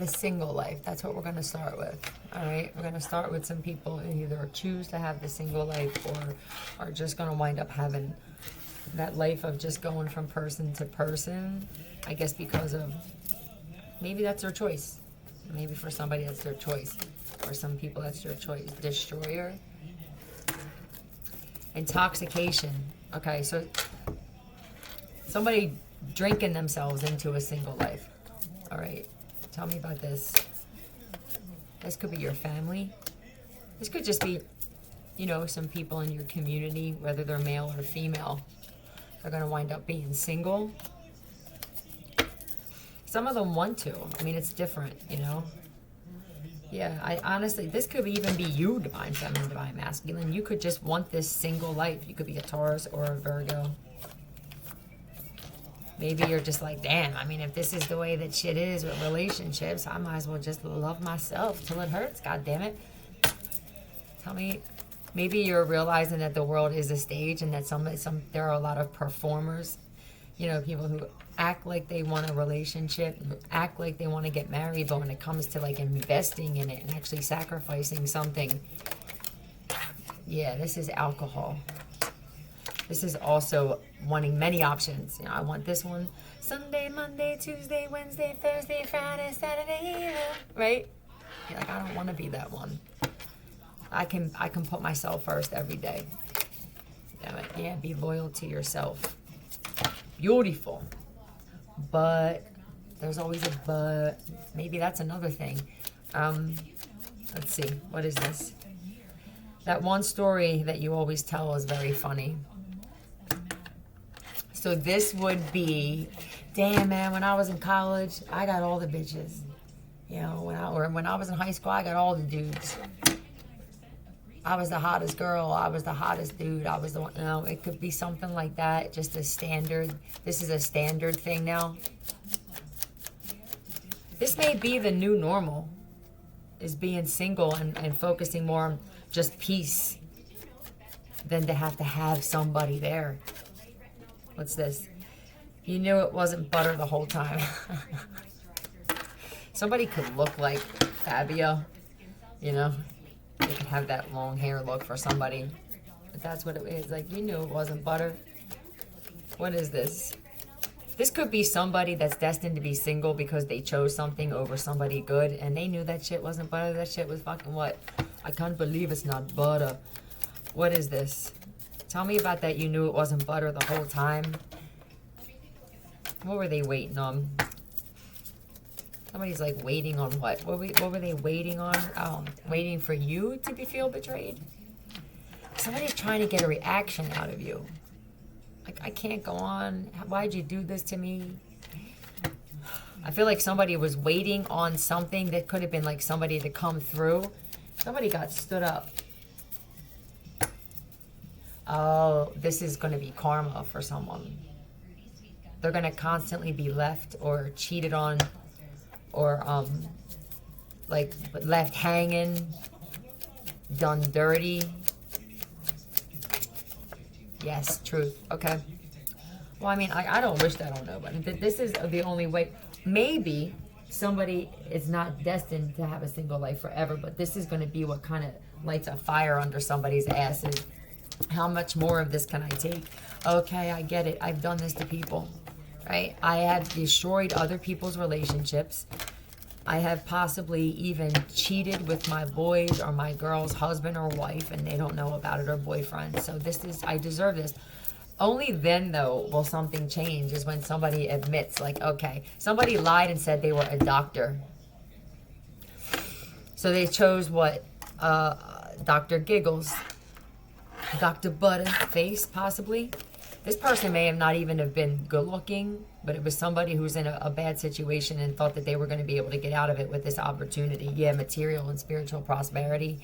the single life. That's what we're going to start with. All right. We're going to start with some people who either choose to have the single life or are just going to wind up having that life of just going from person to person. I guess because of, maybe that's their choice. Maybe for somebody that's their choice. For some people that's their choice. Destroyer. Intoxication. Okay, so somebody drinking themselves into a single life. All right, tell me about this. This could be your family. This could just be, you know, some people in your community, whether they're male or female. They're going to wind up being single. Some of them want to. I mean, it's different, you know. Yeah, I honestly, this could even be you, divine feminine, divine masculine. You could just want this single life. You could be a Taurus or a Virgo. Maybe you're just like, damn, I mean, if this is the way that shit is with relationships, I might as well just love myself till it hurts, god damn it. Tell me, maybe you're realizing that the world is a stage and that there are a lot of performers, you know, people who act like they want a relationship, act like they want to get married, but when it comes to like investing in it and actually sacrificing something, yeah, this is alcohol. This is also wanting many options. You know, I want this one Sunday, Monday, Tuesday, Wednesday, Thursday, Friday, Saturday, right? You're like, I don't want to be that one. I can put myself first every day. Damn it. Yeah, be loyal to yourself. Beautiful. But there's always a but. Maybe that's another thing. Let's see. What is this? That one story that you always tell is very funny. So this would be, damn man, when I was in college, I got all the bitches. You know, when I was in high school, I got all the dudes. I was the hottest girl. I was the hottest dude. I was the one, you know, it could be something like that. Just a standard. This is a standard thing now. This may be the new normal, is being single and focusing more on just peace than to have somebody there. What's this? You knew it wasn't butter the whole time. Somebody could look like Fabio, you know. They could have that long hair look for somebody. But that's what it is. Like, you knew it wasn't butter. What is this? This could be somebody that's destined to be single because they chose something over somebody good. And they knew that shit wasn't butter. That shit was fucking what? I can't believe it's not butter. What is this? Tell me about that. You knew it wasn't butter the whole time. What were they waiting on? Somebody's like waiting on what? What were they waiting on? Oh, waiting for you to feel betrayed? Somebody's trying to get a reaction out of you. Like, I can't go on. Why'd you do this to me? I feel like somebody was waiting on something that could have been like somebody to come through. Somebody got stood up. Oh, this is going to be karma for someone. They're going to constantly be left or cheated on or like left hanging, done dirty. Yes, truth. Okay. Well, I mean, I don't wish that on nobody. This is the only way. Maybe somebody is not destined to have a single life forever, but this is going to be what kind of lights a fire under somebody's asses. How much more of this can I take? Okay, I get it. I've done this to people, right? I have destroyed other people's relationships. I have possibly even cheated with my boys or my girl's husband or wife, and they don't know about it, or boyfriend. So this is, I deserve this. Only then, though, will something change, is when somebody admits, like, okay, somebody lied and said they were a doctor. So they chose what? Dr. Giggles. Dr. Butterface, possibly. This person may have not even have been good looking, but it was somebody who was in a bad situation and thought that they were going to be able to get out of it with this opportunity. Yeah, material and spiritual prosperity.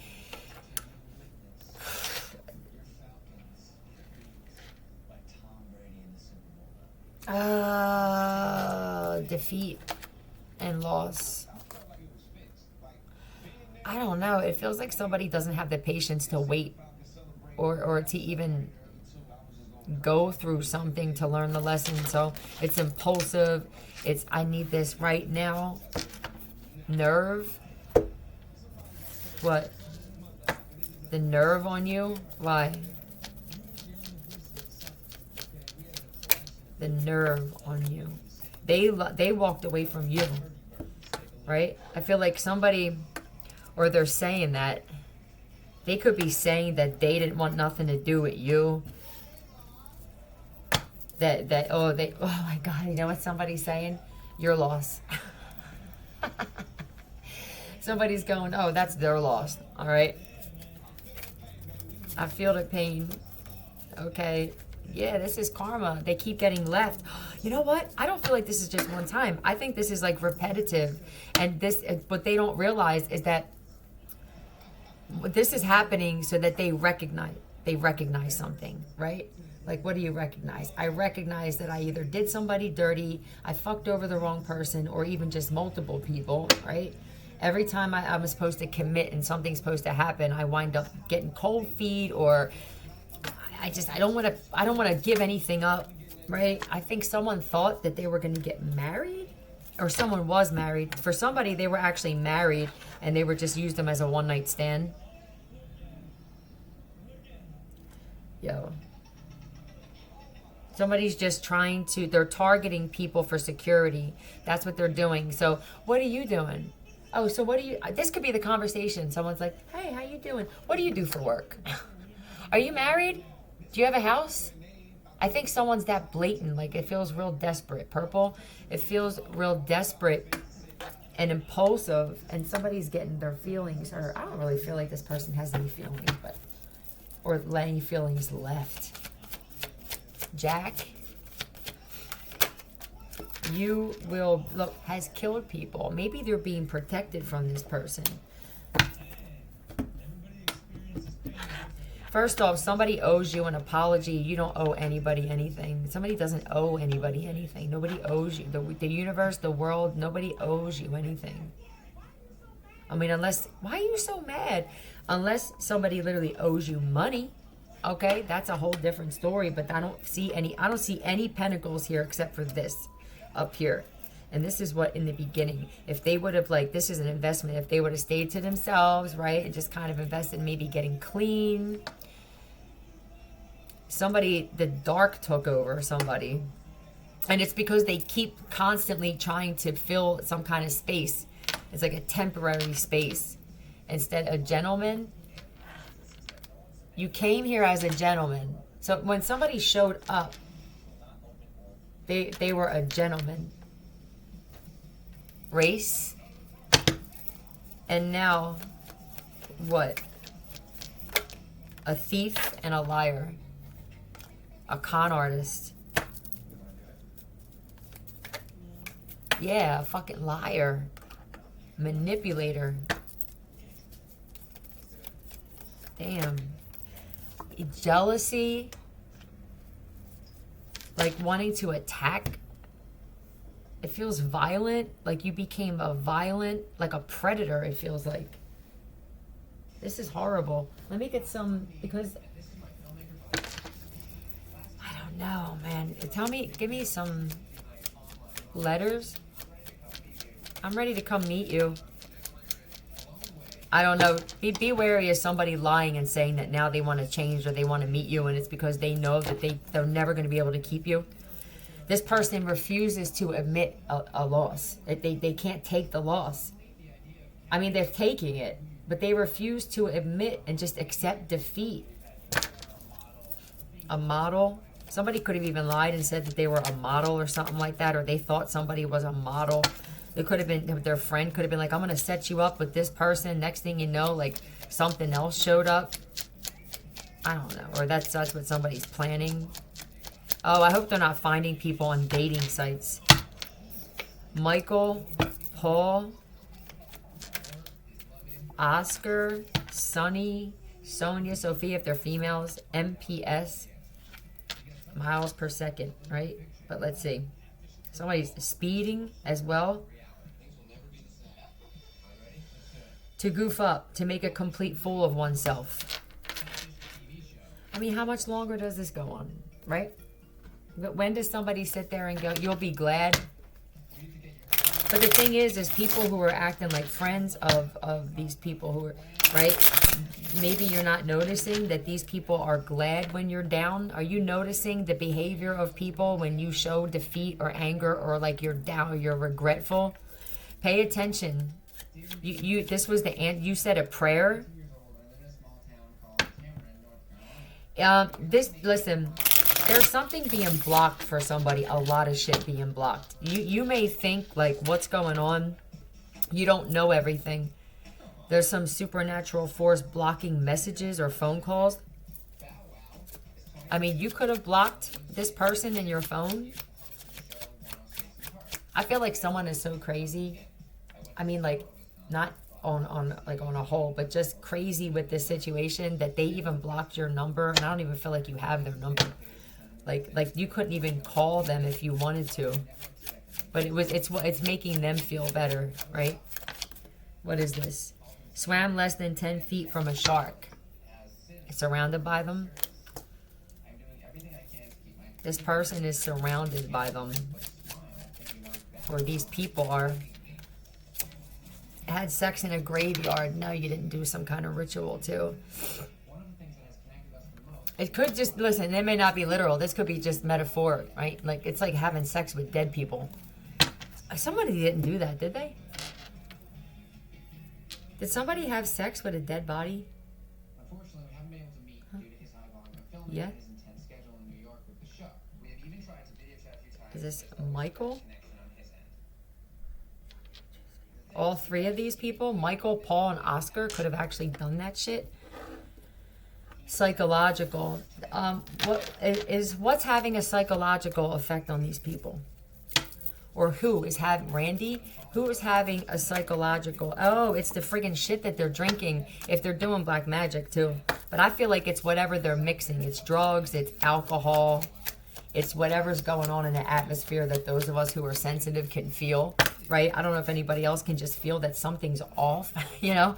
Defeat and loss. I don't know. It feels like somebody doesn't have the patience to wait or to even go through something to learn the lesson. So it's impulsive. It's, I need this right now. Nerve? What? The nerve on you? Why? The nerve on you. They walked away from you, right? I feel like somebody, or they're saying that, they could be saying that they didn't want nothing to do with you. Oh my God, you know what somebody's saying? Your loss. Somebody's going, oh, that's their loss. All right. I feel the pain. Okay. Yeah, this is karma. They keep getting left. You know what? I don't feel like this is just one time. I think this is like repetitive. And what they don't realize is that this is happening so that they recognize something, right? Like, what do you recognize? I recognize that I either did somebody dirty, I fucked over the wrong person, or even just multiple people, right? Every time I'm supposed to commit and something's supposed to happen, I wind up getting cold feet, or I don't want to give anything up, right? I think someone thought that they were going to get married, or someone was married. For somebody, they were actually married and they were just used them as a one-night stand. Yo. Somebody's just they're targeting people for security. That's what they're doing. So what are you doing? Oh, so this could be the conversation. Someone's like, hey, how you doing? What do you do for work? Are you married? Do you have a house? I think someone's that blatant. Like, it feels real desperate. Purple, it feels real desperate and impulsive. And somebody's getting their feelings. Or I don't really feel like this person has any feelings, or any feelings left. Jack, you will has killed people. Maybe they're being protected from this person. First off, somebody owes you an apology. You don't owe anybody anything. Somebody doesn't owe anybody anything. Nobody owes you. The universe, the world, nobody owes you anything. I mean, why are you so mad? Unless somebody literally owes you money. Okay, that's a whole different story, but I don't see any pentacles here except for this up here. And this is what in the beginning, if they would have this is an investment, if they would have stayed to themselves, right, and just kind of invested in maybe getting clean. The dark took over somebody. And it's because they keep constantly trying to fill some kind of space. It's like a temporary space. Instead, a gentleman. You came here as a gentleman. So when somebody showed up, they were a gentleman. Race. And now, what? A thief and a liar. A con artist. Yeah, a fucking liar. Manipulator. Damn. Jealousy, like wanting to attack. It feels violent, like you became like a predator. It feels like this is horrible. Let me get some, because I don't know, man. Give me some letters. I'm ready to come meet you. I don't know. Be wary of somebody lying and saying that now they want to change or they want to meet you, and it's because they know that they're never going to be able to keep you. This person refuses to admit a loss. They can't take the loss. I mean, they're taking it, but they refuse to admit and just accept defeat. A model. Somebody could have even lied and said that they were a model or something like that, or they thought somebody was a model. It could have been, their friend could have been like, I'm going to set you up with this person. Next thing you know, like something else showed up. I don't know. Or that's what somebody's planning. Oh, I hope they're not finding people on dating sites. Michael, Paul, Oscar, Sunny, Sonia, Sophia, if they're females, MPS, miles per second, right? But let's see. Somebody's speeding as well. To goof up, to make a complete fool of oneself. I mean, how much longer does this go on, right? But when does somebody sit there and go, you'll be glad? But the thing is people who are acting like friends of these people who are, right? Maybe you're not noticing that these people are glad when you're down. Are you noticing the behavior of people when you show defeat or anger or like you're down or you're regretful? Pay attention. This was the end. You said a prayer. Listen, there's something being blocked for somebody. A lot of shit being blocked. You may think like, what's going on? You don't know everything. There's some supernatural force blocking messages or phone calls. I mean, you could have blocked this person in your phone. I feel like someone is so crazy. I mean, like, not on a whole, but just crazy with this situation that they even blocked your number, and I don't even feel like you have their number. Like you couldn't even call them if you wanted to. But it's making them feel better, right? What is this? Swam less than 10 feet from a shark. Surrounded by them. This person is surrounded by them. Or these people are. Had sex in a graveyard. No, you didn't do some kind of ritual too. It could just, listen, it may not be literal. This could be just metaphoric, right? Like, it's like having sex with dead people. Somebody didn't do that, did they? Did somebody have sex with a dead body? Unfortunately, we haven't been able to meet due to his high volume of filming and his intense schedule in New York with the show. We have even tried to video chat a few times. Is this Michael? All three of these people, Michael, Paul, and Oscar, could have actually done that shit. Psychological. What's having a psychological effect on these people? Or who is having, Randy? Who is having a psychological, oh, it's the friggin' shit that they're drinking if they're doing black magic too. But I feel like it's whatever they're mixing. It's drugs, it's alcohol, it's whatever's going on in the atmosphere that those of us who are sensitive can feel, right? I don't know if anybody else can just feel that something's off, you know?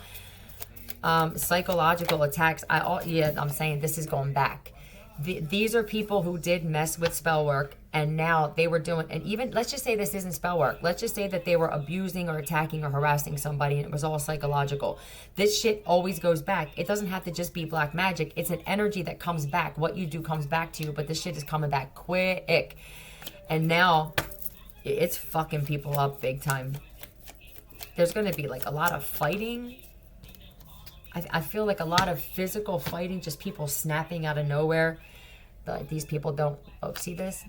Psychological attacks. I'm saying this is going back. These are people who did mess with spell work, and now they were doing, and even, let's just say this isn't spell work. Let's just say that they were abusing or attacking or harassing somebody, and it was all psychological. This shit always goes back. It doesn't have to just be black magic. It's an energy that comes back. What you do comes back to you, but this shit is coming back quick. And now, it's fucking people up big time. There's going to be like a lot of fighting. I feel like a lot of physical fighting, just people snapping out of nowhere. These people don't, oh, see this?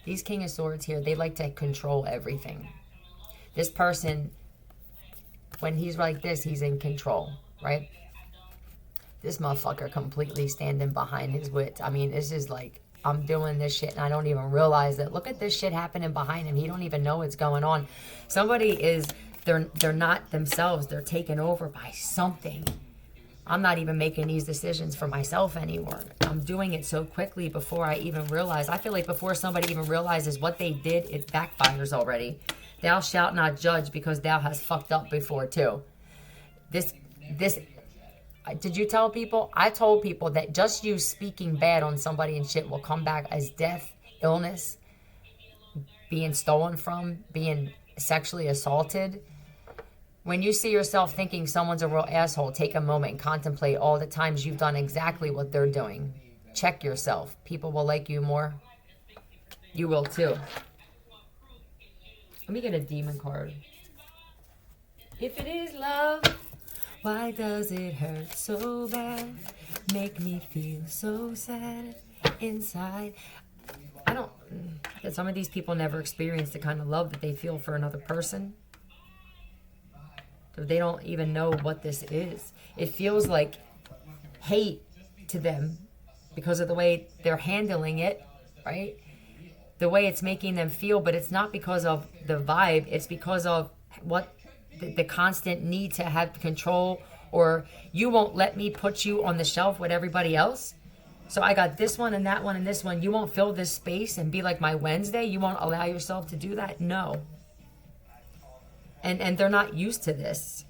These King of Swords here, they like to control everything. This person, when he's like this, he's in control, right? This motherfucker completely standing behind his wits. I mean, it's just like, I'm doing this shit and I don't even realize it. Look at this shit happening behind him. He don't even know what's going on. Somebody is, they're not themselves. They're taken over by something. I'm not even making these decisions for myself anymore. I'm doing it so quickly before I even realize. I feel like before somebody even realizes what they did, it backfires already. Thou shalt not judge because thou hast fucked up before too. This, did you tell people? I told people that just you speaking bad on somebody and shit will come back as death, illness, being stolen from, being sexually assaulted. When you see yourself thinking someone's a real asshole, take a moment and contemplate all the times you've done exactly what they're doing. Check yourself. People will like you more. You will too. Let me get a demon card. If it is love, why does it hurt so bad? Make me feel so sad inside. That some of these people never experience the kind of love that they feel for another person. So they don't even know what this is. It feels like hate to them because of the way they're handling it, right? The way it's making them feel, but it's not because of the vibe. It's because of what the constant need to have control, or you won't let me put you on the shelf with everybody else. So I got this one and that one and this one. You won't fill this space and be like my Wednesday. You won't allow yourself to do that. No. And they're not used to this.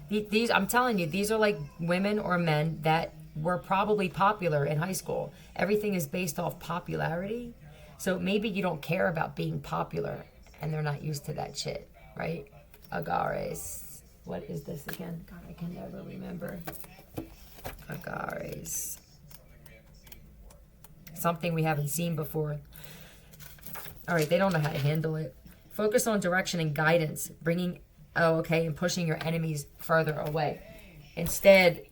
These, I'm telling you, these are like women or men that were probably popular in high school. Everything is based off popularity. So maybe you don't care about being popular. and they're not used to that shit, right? Agares. What is this again? God, I can never remember. Agares. Something we haven't seen before. All right, they don't know how to handle it. Focus on direction and guidance, and pushing your enemies further away. Instead,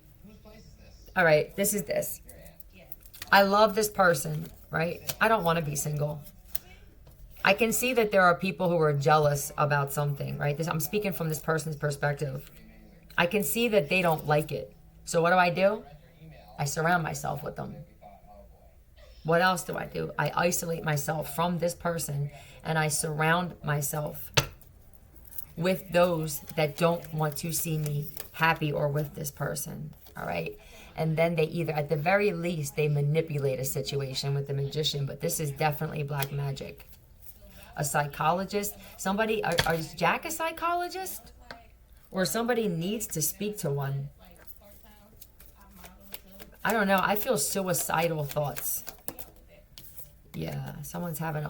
all right, this is this. I love this person, right? I don't want to be single. I can see that there are people who are jealous about something, right? I'm speaking from this person's perspective. I can see that they don't like it. So what do? I surround myself with them. What else do? I isolate myself from this person, and I surround myself with those that don't want to see me happy or with this person, all right? And then they either, at the very least, they manipulate a situation with the magician, but this is definitely black magic. A psychologist, is Jack a psychologist? Or somebody needs to speak to one. I don't know, I feel suicidal thoughts. Yeah, someone's having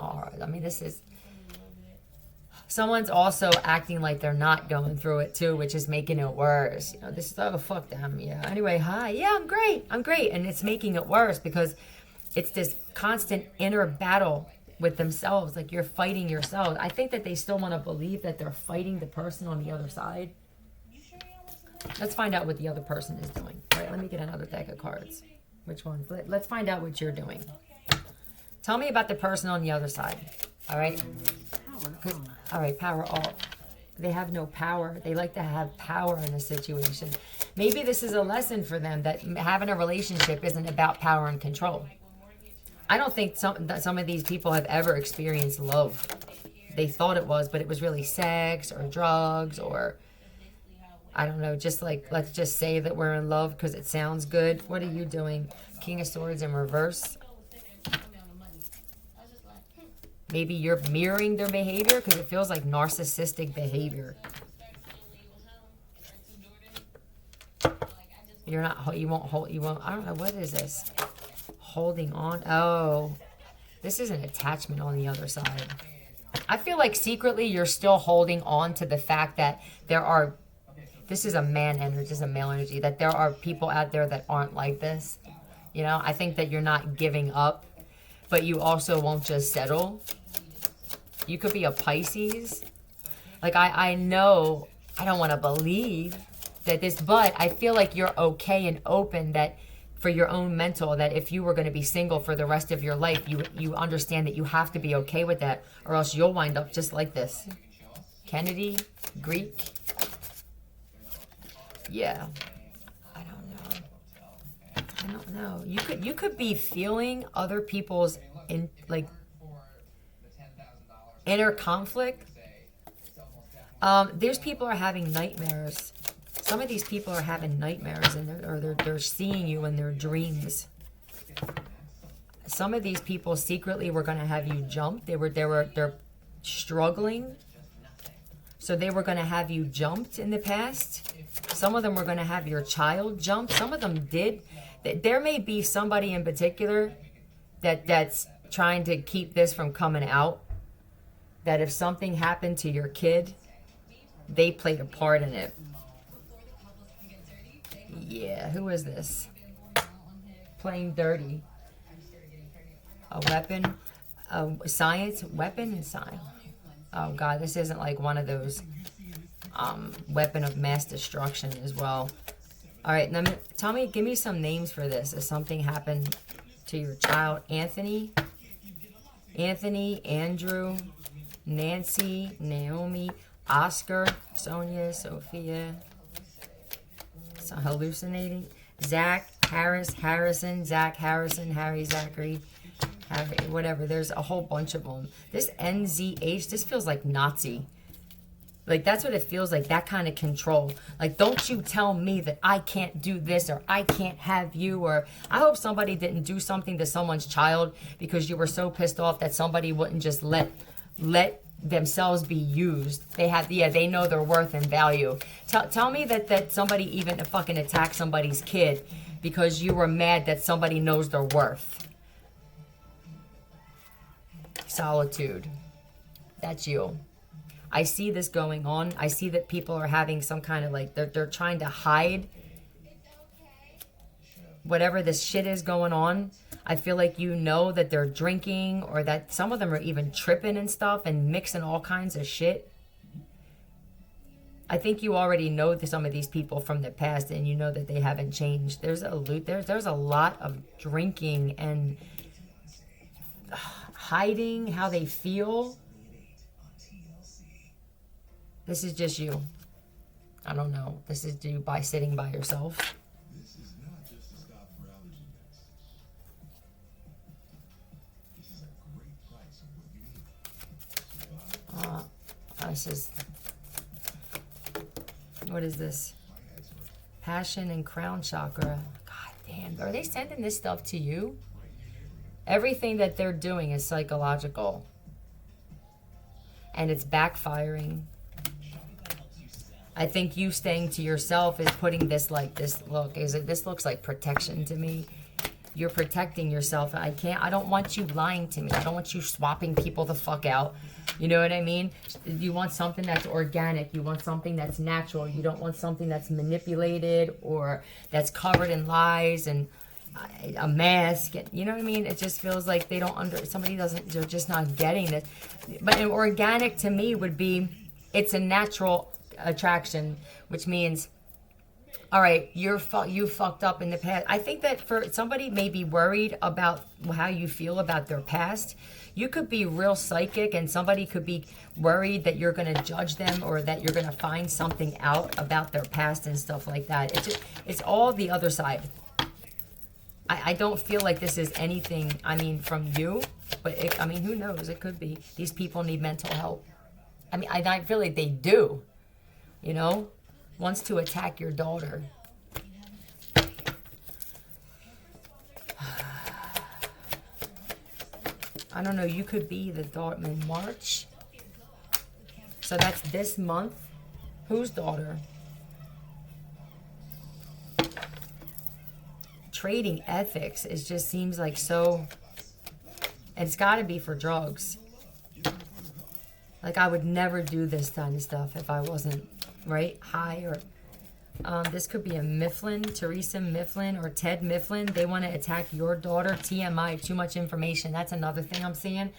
someone's also acting like they're not going through it too, which is making it worse. This is, oh, fuck them. Yeah. Anyway, hi. Yeah, I'm great. And it's making it worse because it's this constant inner battle with themselves. Like you're fighting yourself. I think that they still want to believe that they're fighting the person on the other side. Let's find out what the other person is doing. All right, let me get another deck of cards. Which ones? Let's find out what you're doing. Tell me about the person on the other side. All right? All right, power alt. They have no power. They like to have power in a situation. Maybe this is a lesson for them that having a relationship isn't about power and control. I don't think some of these people have ever experienced love. They thought it was, but it was really sex or drugs or, I don't know, just like, let's just say that we're in love because it sounds good. What are you doing? King of Swords in reverse. Maybe you're mirroring their behavior because it feels like narcissistic behavior. You won't, I don't know, what is this? Holding on. Oh, this is an attachment on the other side. I feel like secretly you're still holding on to the fact that this is a man energy, this is a male energy, that there are people out there that aren't like this. I think that you're not giving up, but you also won't just settle. You could be a Pisces. Like, I know, I don't want to believe that but I feel like you're okay and open that for your own mental, that if you were going to be single for the rest of your life, you understand that you have to be okay with that, or else you'll wind up just like this. Kennedy, Greek. Yeah. I don't know. You could be feeling other people's inner conflict. There's people are having nightmares. Some of these people are having nightmares, and they're seeing you in their dreams. Some of these people secretly were going to have you jumped. They're struggling, so they were going to have you jumped in the past. Some of them were going to have your child jumped. Some of them did. There may be somebody in particular that's trying to keep this from coming out. That if something happened to your kid, they played a part in it. Yeah, who is this? Playing dirty. A weapon, science, weapon and science. Oh God, this isn't like one of those weapon of mass destruction as well. All right, give me some names for this. If something happened to your child, Anthony, Andrew, Nancy, Naomi, Oscar, Sonia, Sophia. So hallucinating. Zach, Harrison, Zach, Harrison, Harry, Zachary, Harry, whatever. There's a whole bunch of them. This NZH, this feels like Nazi. Like, that's what it feels like, that kind of control. Like, don't you tell me that I can't do this, or I can't have you, or I hope somebody didn't do something to someone's child because you were so pissed off that somebody wouldn't just let themselves be used. They know their worth and value. Tell me that somebody even fucking attacked somebody's kid because you were mad that somebody knows their worth. Solitude. That's you. I see this going on. I see that people are having some kind of like, they're trying to hide whatever this shit is going on. I feel like you know that they're drinking, or that some of them are even tripping and stuff and mixing all kinds of shit. I think you already know some of these people from the past, and you know that they haven't changed. There's a lot of drinking and hiding how they feel. This is just you. I don't know. This is you by sitting by yourself. This is, what is this? Passion and crown chakra. God damn, are they sending this stuff to you? Everything that they're doing is psychological. And it's backfiring. I think you staying to yourself is putting this like this look. This looks like protection to me. You're protecting yourself. I don't want you lying to me. I don't want you swapping people the fuck out. You know what I mean? You want something that's organic. You want something that's natural. You don't want something that's manipulated or that's covered in lies and a mask. You know what I mean? It just feels like they're just not getting it. But an organic to me would be, it's a natural attraction, which means, all right, you fucked up in the past. I think that for somebody may be worried about how you feel about their past. You could be real psychic, and somebody could be worried that you're going to judge them or that you're going to find something out about their past and stuff like that. It's all the other side. I don't feel like this is anything, from you, but who knows? It could be. These people need mental help. I feel like they do, wants to attack your daughter. I don't know, you could be the daughter in March. So that's this month. Whose daughter? Trading ethics, it just seems like so, it's got to be for drugs. Like, I would never do this kind of stuff if I wasn't, right, high. Or this could be a Mifflin, Teresa Mifflin or Ted Mifflin. They want to attack your daughter. TMI, too much information. That's another thing I'm seeing.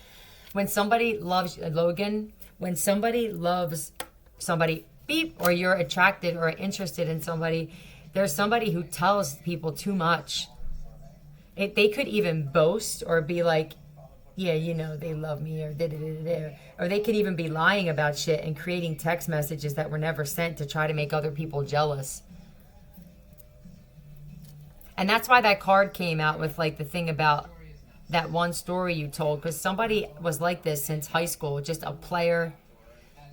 When somebody loves, Logan, when somebody loves somebody, beep, or you're attracted or interested in somebody, there's somebody who tells people too much. They could even boast or be like, yeah, they love me, or da-da-da-da-da. Or they could even be lying about shit and creating text messages that were never sent to try to make other people jealous. And that's why that card came out with like the thing about that one story you told, because somebody was like this since high school, just a player.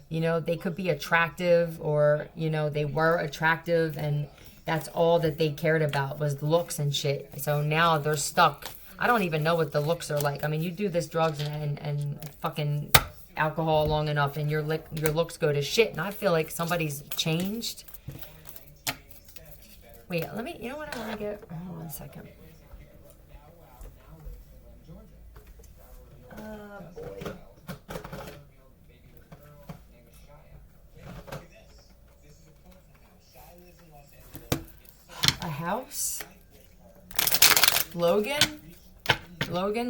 They could be attractive, or, they were attractive, and that's all that they cared about was looks and shit. So now they're stuck. I don't even know what the looks are like. You do this drugs and fucking alcohol long enough, and your looks go to shit. And I feel like somebody's changed. Wait, let me. You know what I want to get? Hold on a second. Boy. A house. Logan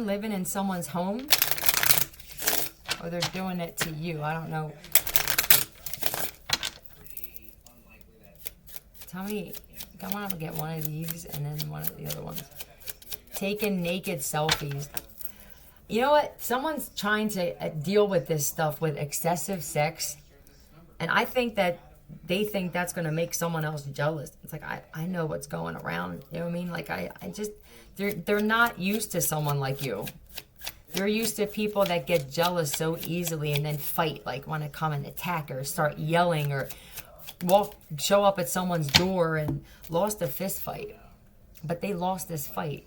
living in someone's home, or they're doing it to you. I don't know. Tell me, I want to get one of these and then one of the other ones. Taking naked selfies. You know what? Someone's trying to deal with this stuff with excessive sex, and I think that they think that's going to make someone else jealous. It's like, I know what's going around. You know what I mean? Like, I just, they're not used to someone like you. You're used to people that get jealous so easily and then fight, like want to come and attack or start yelling or show up at someone's door and lost a fist fight. But they lost this fight.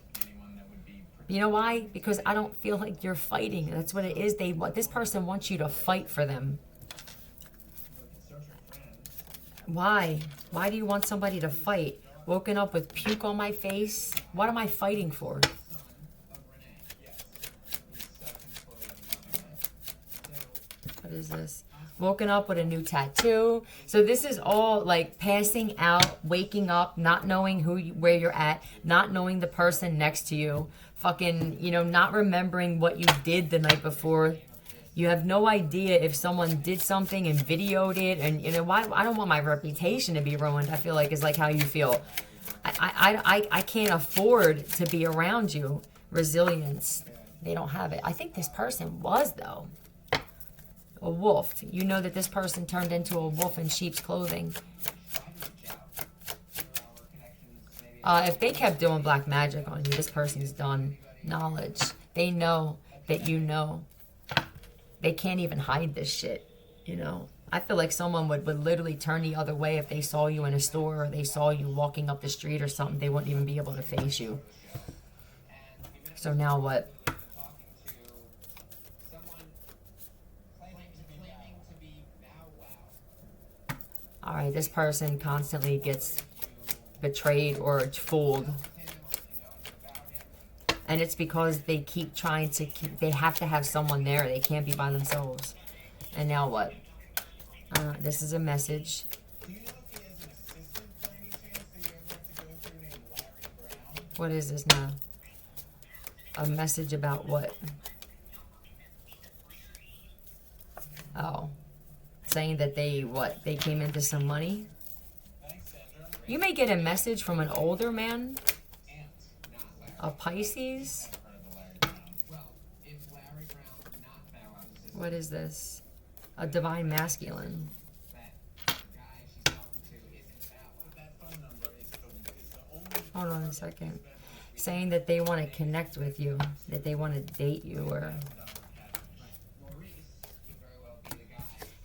You know why? Because I don't feel like you're fighting. That's what it is. This person wants you to fight for them. Why? Why do you want somebody to fight? Woken up with puke on my face? What am I fighting for? What is this? Woken up with a new tattoo. So this is all like passing out, waking up, not knowing where you're at, not knowing the person next to you, fucking, you know, not remembering what you did the night before. You have no idea if someone did something and videoed it, and you know why? I don't want my reputation to be ruined. I feel like is like how you feel. I can't afford to be around you. Resilience. They don't have it. I think this person was though. A wolf. You know that this person turned into a wolf in sheep's clothing. If they kept doing black magic on you, this person's done. Knowledge. They know that you know. They can't even hide this shit, you know. I feel like someone would literally turn the other way if they saw you in a store or they saw you walking up the street or something. They wouldn't even be able to face you. So now what? All right, this person constantly gets betrayed or fooled. And it's because they keep trying to they have to have someone there. They can't be by themselves. And now what? This is a message. What is this now? A message about what? Oh. Saying that they, what? They came into some money? You may get a message from an older man. A Pisces? What is this? A divine masculine. Hold on a second. Saying that they want to connect with you, that they want to date you, or...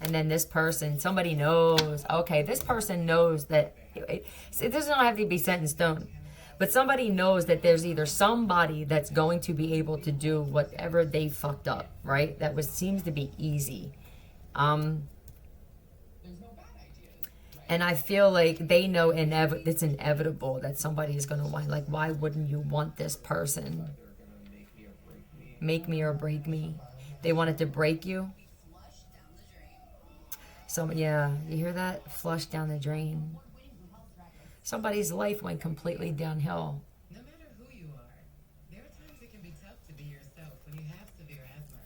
And then this person, somebody knows, okay, this person knows that, it doesn't have to be set in stone, but somebody knows that there's either somebody that's going to be able to do whatever they fucked up, right? That seems to be easy. And I feel like they know it's inevitable that somebody is going to want, like, why wouldn't you want this person? Make me or break me. They wanted to break you. So, yeah, you hear that? Flush down the drain. Somebody's life went completely downhill. No matter who you are, there are times it can be tough to be yourself when you have severe asthma.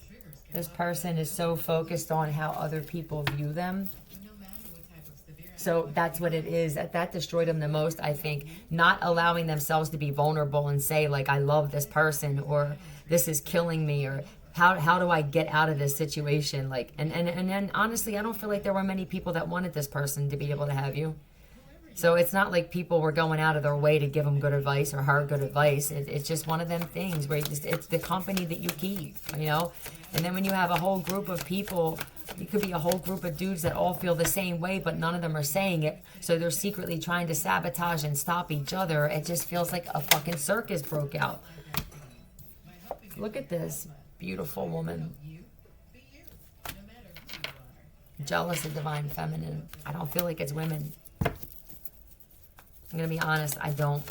Triggers can This person is so focused on how other people view them. no matter what type of severe So that's what it is. That destroyed them the most, I think. Not allowing themselves to be vulnerable and say, like, I love this person, or this is killing me, or how do I get out of this situation? Like, and then honestly, I don't feel like there were many people that wanted this person to be able to have you. So it's not like people were going out of their way to give them good advice or her good advice. It's just one of them things where it's the company that you keep, you know? And then when you have a whole group of people, it could be a whole group of dudes that all feel the same way, but none of them are saying it. So they're secretly trying to sabotage and stop each other. It just feels like a fucking circus broke out. Look at this beautiful woman. Jealous of divine feminine. I don't feel like it's women. I'm going to be honest, I don't.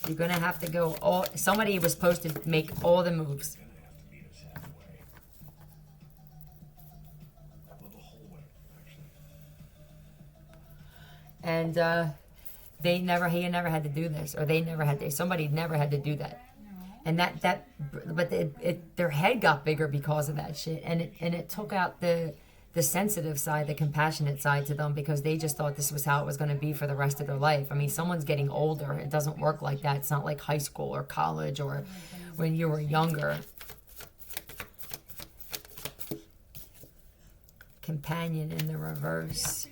You're going to have to go all... Somebody was supposed to make all the moves. And he never had to do this. Or somebody never had to do that. And their head got bigger because of that shit. And it took out the sensitive side, the compassionate side to them, because they just thought this was how it was going to be for the rest of their life. I mean, someone's getting older. It doesn't work like that. It's not like high school or college or when you were younger. Companion in the reverse.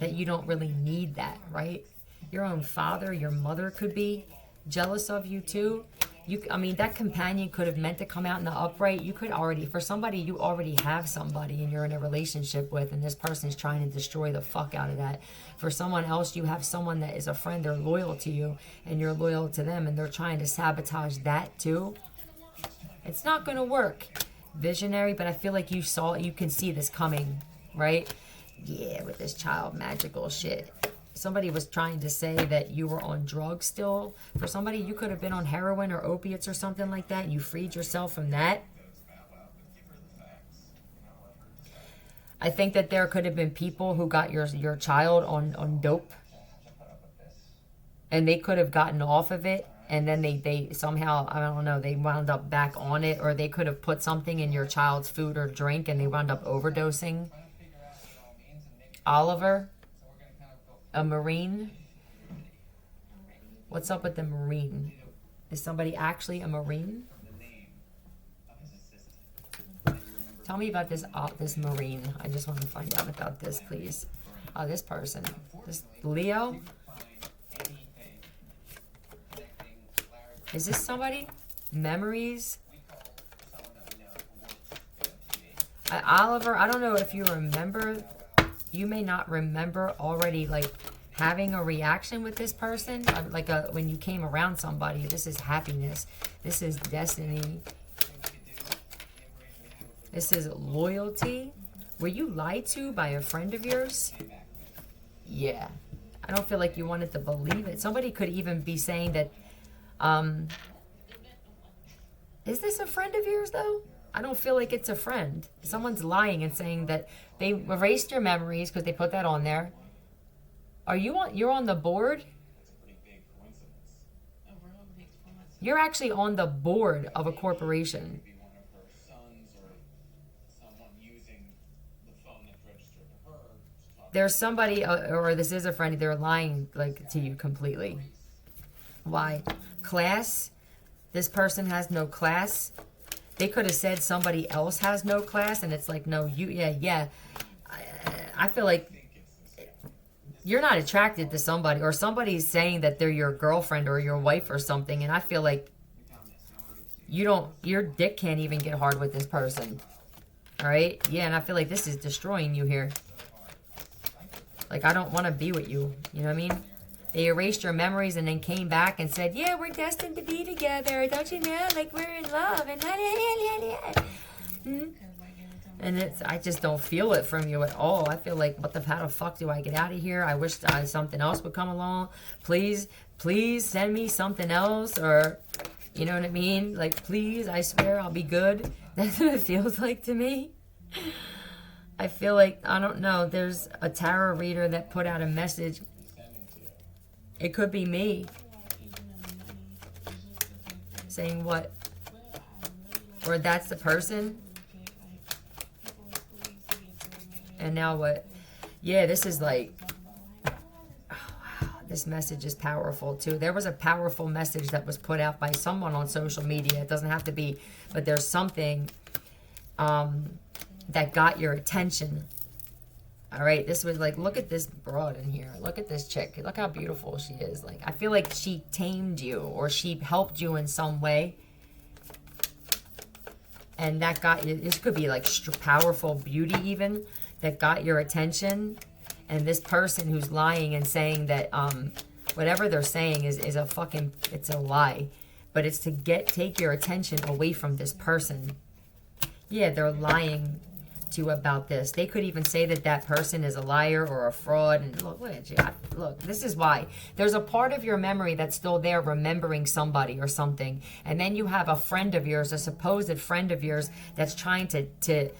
That you don't really need that, right? Your own father, your mother could be jealous of you too. That companion could have meant to come out in the upright. You could already, for somebody, you already have somebody and you're in a relationship with, and this person's trying to destroy the fuck out of that. For someone else, you have someone that is a friend, they're loyal to you, and you're loyal to them, and they're trying to sabotage that too. It's not going to work. Visionary, but I feel like you can see this coming, right? Yeah, with this child magical shit. Somebody was trying to say that you were on drugs still. For somebody, you could have been on heroin or opiates or something like that. And you freed yourself from that. I think that there could have been people who got your child on dope, and they could have gotten off of it, and then they somehow, I don't know, they wound up back on it, or they could have put something in your child's food or drink and they wound up overdosing. Oliver, a Marine. What's up with the Marine? Is somebody actually a Marine? Tell me about this Marine. I just want to find out about this, please. Oh, this person. This Leo? Is this somebody? Memories? Oliver, I don't know if you remember. You may not remember already, like, having a reaction with this person. Like when you came around somebody. This is happiness. This is destiny. This is loyalty. Were you lied to by a friend of yours? Yeah. I don't feel like you wanted to believe it. Somebody could even be saying that, is this a friend of yours, though? I don't feel like it's a friend. Someone's lying and saying that they erased your memories because they put that on there. You're on the board? You're actually on the board of a corporation. There's somebody, or this is a friend, they're lying like to you completely. Why? Class? This person has no class. They could have said somebody else has no class, and it's like, no, yeah. I feel like you're not attracted to somebody, or somebody's saying that they're your girlfriend or your wife or something, and I feel like your dick can't even get hard with this person. All right? Yeah, and I feel like this is destroying you here. Like, I don't want to be with you. You know what I mean? They erased your memories and then came back and said, yeah, we're destined to be together. Don't you know? Like, we're in love. And I just don't feel it from you at all. I feel like, how the fuck do I get out of here? I wish something else would come along. Please send me something else. Or, you know what I mean? Like, please, I swear I'll be good. That's what it feels like to me. I feel like, I don't know, there's a tarot reader that put out a message. It could be me. Saying what? Or that's the person. And now what? Yeah, this is like, oh, wow, this message is powerful too. There was a powerful message that was put out by someone on social media. It doesn't have to be, but there's something that got your attention. All right, this was like, look at this broad in here. Look at this chick. Look how beautiful she is. Like, I feel like she tamed you, or she helped you in some way. And that got you, this could be like powerful beauty even, that got your attention. And this person who's lying and saying that whatever they're saying is a fucking, it's a lie. But it's to take your attention away from this person. Yeah, they're lying to you about this. They could even say that person is a liar or a fraud. And look at you. Look, this is why. There's a part of your memory that's still there, remembering somebody or something. And then you have a friend of yours, a supposed friend of yours, that's trying to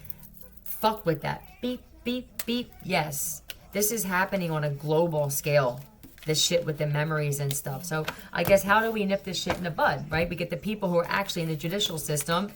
fuck with that. Beep, beep, beep. Yes. This is happening on a global scale. This shit with the memories and stuff. So I guess, how do we nip this shit in the bud, right? We get the people who are actually in the judicial system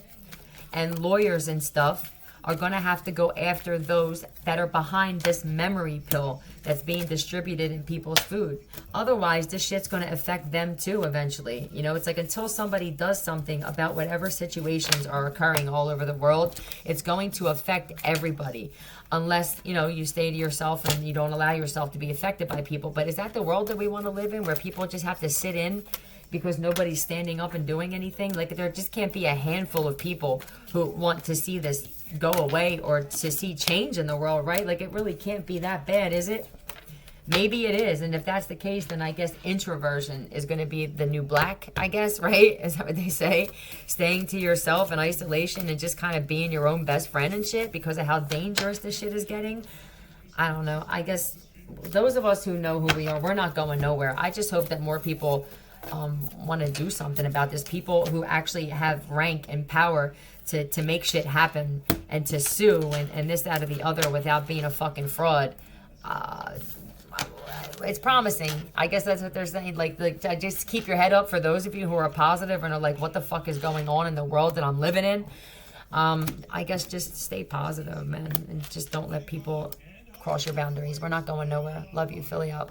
and lawyers and stuff are going to have to go after those that are behind this memory pill that's being distributed in people's food. Otherwise, this shit's going to affect them too eventually. You know, it's like, until somebody does something about whatever situations are occurring all over the world, it's going to affect everybody. Unless, you know, you stay to yourself and you don't allow yourself to be affected by people. But is that the world that we want to live in, where people just have to sit in because nobody's standing up and doing anything? Like, there just can't be a handful of people who want to see this go away or to see change in the world, right? Like, it really can't be that bad, is it? Maybe it is. And if that's the case, then I guess introversion is going to be the new black, I guess, right? Is that what they say? Staying to yourself in isolation and just kind of being your own best friend and shit because of how dangerous this shit is getting. I don't know. I guess those of us who know who we are, we're not going nowhere. I just hope that more people want to do something about this. People who actually have rank and power to make shit happen and to sue and this, that, or the other without being a fucking fraud, it's promising. I guess that's what they're saying. Like just keep your head up for those of you who are positive and are like, what the fuck is going on in the world that I'm living in? I guess just stay positive, man, and just don't let people cross your boundaries. We're not going nowhere. Love you. Philly out.